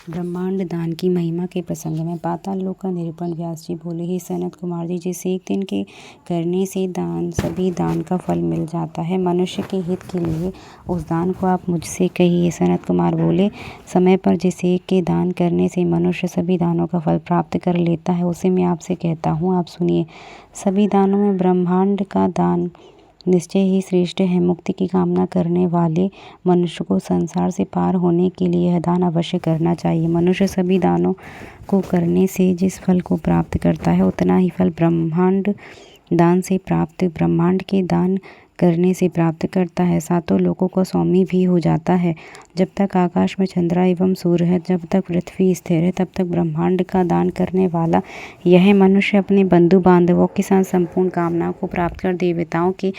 ब्रह्मांड दान की महिमा के प्रसंग में पाताल लोक का निरूपण। व्यास जी बोले, हे सनत कुमार जी, जिस एक दिन के करने से सभी दान का फल मिल जाता है, मनुष्य के हित के लिए उस दान को आप मुझसे कहिए। सनत कुमार बोले, समय पर जिस एक के दान करने से मनुष्य सभी दानों का फल प्राप्त कर लेता है, उसे मैं आपसे कहता हूँ, आप सुनिए। सभी दानों में ब्रह्मांड का दान निश्चय ही श्रेष्ठ है। मुक्ति की कामना करने वाले मनुष्य को संसार से पार होने के लिए यह दान अवश्य करना चाहिए। मनुष्य सभी दानों को करने से जिस फल को प्राप्त करता है, उतना ही फल ब्रह्मांड के दान करने से प्राप्त करता है। सातों लोकों का स्वामी भी हो जाता है। जब तक आकाश में चंद्र एवं सूर्य है, जब तक पृथ्वी स्थिर है, तब तक ब्रह्मांड का दान करने वाला यह मनुष्य अपने बंधु बांधवों के साथ संपूर्ण कामनाओं को प्राप्त कर देवताओं के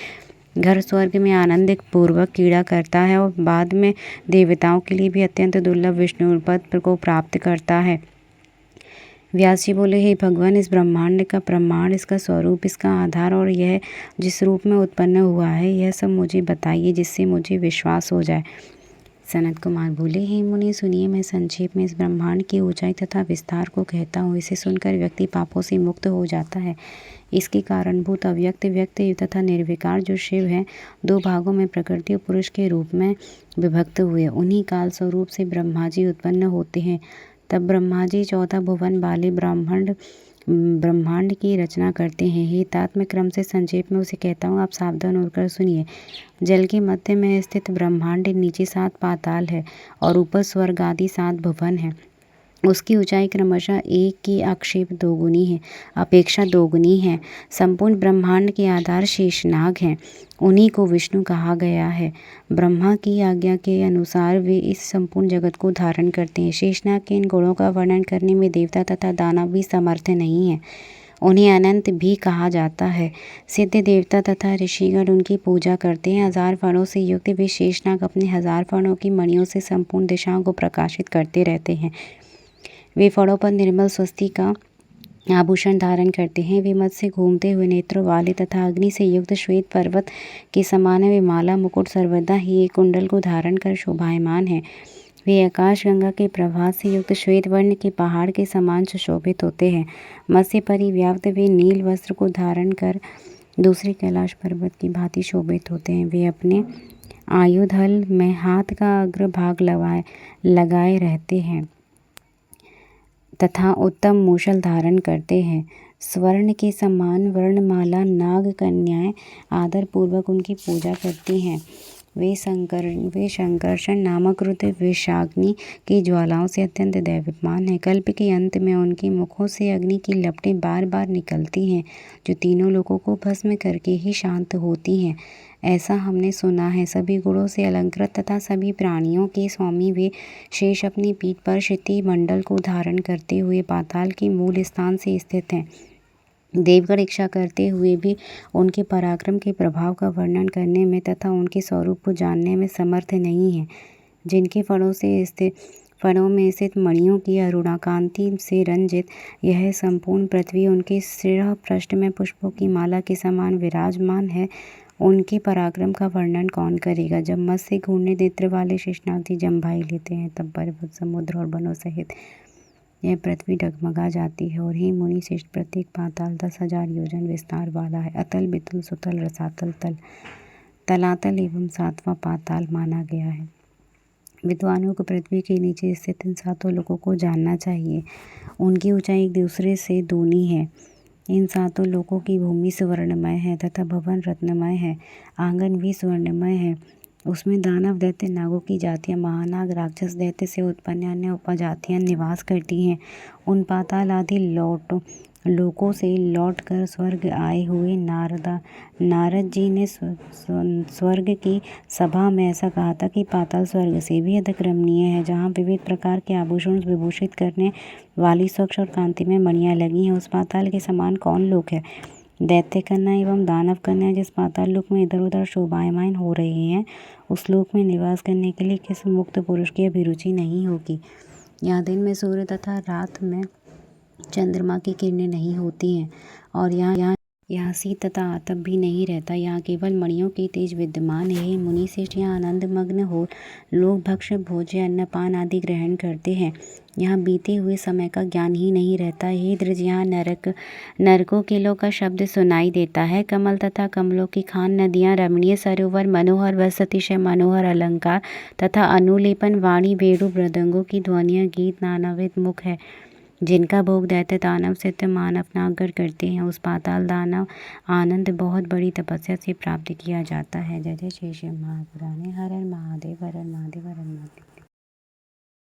घर स्वर्ग में आनंद पूर्वक क्रीड़ा करता है और बाद में देवताओं के लिए भी अत्यंत दुर्लभ विष्णु पद को प्राप्त करता है। व्यास जी बोले, हे भगवान, इस ब्रह्मांड का प्रमाण, इसका स्वरूप, इसका आधार और यह जिस रूप में उत्पन्न हुआ है, यह सब मुझे बताइए, जिससे मुझे विश्वास हो जाए। सनत कुमार बोले, हे मुनि, सुनिए, मैं संक्षेप में इस ब्रह्मांड की ऊंचाई तथा विस्तार को कहता हूँ। इसे सुनकर व्यक्ति पापों से मुक्त हो जाता है। इसके कारणभूत अव्यक्त, व्यक्त तथा निर्विकार जो शिव हैं, दो भागों में प्रकृति और पुरुष के रूप में विभक्त हुए। उन्हीं काल स्वरूप से ब्रह्मा जी उत्पन्न होते हैं। तब ब्रह्मा जी 14 भुवन वाले ब्रह्मांड की रचना करते हैं। हे तात, मैं क्रम से संक्षेप में उसे कहता हूँ, आप सावधान होकर सुनिए। जल के मध्य में स्थित ब्रह्मांड, नीचे 7 पाताल है और ऊपर स्वर्ग आदि 7 भुवन है। उसकी ऊंचाई क्रमशः एक की अपेक्षा दोगुनी है। संपूर्ण ब्रह्मांड के आधार शेषनाग हैं। उन्हीं को विष्णु कहा गया है। ब्रह्मा की आज्ञा के अनुसार वे इस संपूर्ण जगत को धारण करते हैं। शेषनाग के इन गुणों का वर्णन करने में देवता तथा दानव भी समर्थ नहीं है। उन्हें अनंत भी कहा जाता है। सिद्ध देवता तथा ऋषिगण उनकी पूजा करते हैं। 1000 फणों से युक्त वे शेषनाग अपने 1000 फणों की मणियों से संपूर्ण दिशाओं को प्रकाशित करते रहते हैं। वे फणों पर निर्मल स्वस्ति का आभूषण धारण करते हैं। वे मत से घूमते हुए नेत्रों वाले तथा अग्नि से युक्त श्वेत पर्वत के समान वे माला मुकुट सर्वदा ही एक कुंडल को धारण कर शोभायमान है। वे आकाश गंगा के प्रभात से युक्त श्वेत वर्ण के पहाड़ के समान सुशोभित होते हैं। मत्स्य परिव्याप्त वे नील वस्त्र को धारण कर दूसरे कैलाश पर्वत की भांति शोभित होते हैं। वे अपने आयुधल में हाथ का अग्रभाग लगाए रहते हैं तथा उत्तम मूषल धारण करते हैं। स्वर्ण के समान वर्णमाला नाग कन्याएं आदर पूर्वक उनकी पूजा करती हैं। वे शंकर्षण नामक रुद्र विषाग्नि की ज्वालाओं से अत्यंत दैवतमान है। कल्प के अंत में उनके मुखों से अग्नि की लपटें बार बार निकलती हैं, जो तीनों लोगों को भस्म करके ही शांत होती हैं। ऐसा हमने सुना है। सभी गुणों से अलंकृत तथा सभी प्राणियों के स्वामी वे शेष अपनी पीठ पर क्षिति मंडल को धारण करते हुए पाताल के मूल स्थान से स्थित हैं। देवगण इच्छा करते हुए भी उनके पराक्रम के प्रभाव का वर्णन करने में तथा उनके स्वरूप को जानने में समर्थ नहीं है। जिनके फणों में स्थित मणियों की अरुणाकांति से रंजित यह संपूर्ण पृथ्वी उनके शिरः पृष्ठ में पुष्पों की माला के समान विराजमान है, उनके पराक्रम का वर्णन कौन करेगा। जब मत से घूर्णित नेत्र वाले शेषनाग जी जम्भाई लेते हैं, तब पर्वत, समुद्र और वनों सहित यह पृथ्वी डगमगा जाती है। और हे मुनि श्रेष्ठ, प्रत्येक पाताल 10,000 योजन विस्तार वाला है। अतल, वितल, सुतल, रसातल, तलातल एवं 7वां पाताल माना गया है। विद्वानों को पृथ्वी के नीचे स्थित इन 7 लोकों को जानना चाहिए। उनकी ऊंचाई एक दूसरे से दूनी है। इन 7 लोकों की भूमि स्वर्णमय है तथा भवन रत्नमय है। आंगन भी स्वर्णमय है। उसमें दानव, दैत्य, नागों की जातियां, महानाग, राक्षस, दैत्य से उत्पन्न अन्य उपजातियां निवास करती हैं। उन पाताल आदि लोकों से लौटकर स्वर्ग आए हुए नारद जी ने स्वर्ग की सभा में ऐसा कहा था कि पाताल स्वर्ग से भी अधिक रमणीय है, जहाँ विविध प्रकार के आभूषण विभूषित करने वाली स्वच्छ और कांति में मणियां लगी हैं। उस पाताल के समान कौन लोक है? दैत्य कन्या एवं दानव कन्या जिस पाताल लोक में इधर उधर शोभायमान हो रही हैं, उस लोक में निवास करने के लिए किस मुक्त पुरुष की अभिरुचि नहीं होगी। यहाँ दिन में सूर्य तथा रात में चंद्रमा की किरणें नहीं होती हैं और यहाँ यहाँ शीत तथा आतप भी नहीं रहता। यहाँ केवल मणियों की तेज विद्यमान है। मुनि श्रेष्ठ यहाँ आनंद मग्न हो लोग भक्ष्य भोज्य अन्नपान आदि ग्रहण करते हैं। यहाँ बीते हुए समय का ज्ञान ही नहीं रहता। हे द्विज, यहाँ नरकों किलों का शब्द सुनाई देता है। कमल तथा कमलों की खान, नदियाँ, रमणीय सरोवर, मनोहर वस्त्र, अतिशय मनोहर अलंकार तथा अनुलेपन, वाणी, वेणु, मृदंगों की ध्वनियाँ, गीत, नानाविध मुख है जिनका भोग दैत्य दानव सिद्ध मानव नागकर करते हैं। उस पाताल दानव आनंद बहुत बड़ी तपस्या से प्राप्त किया जाता है। जय जय श्री शिव महापुराणे। हर हर महादेव, हर हर महादेव, हर हर महादेव।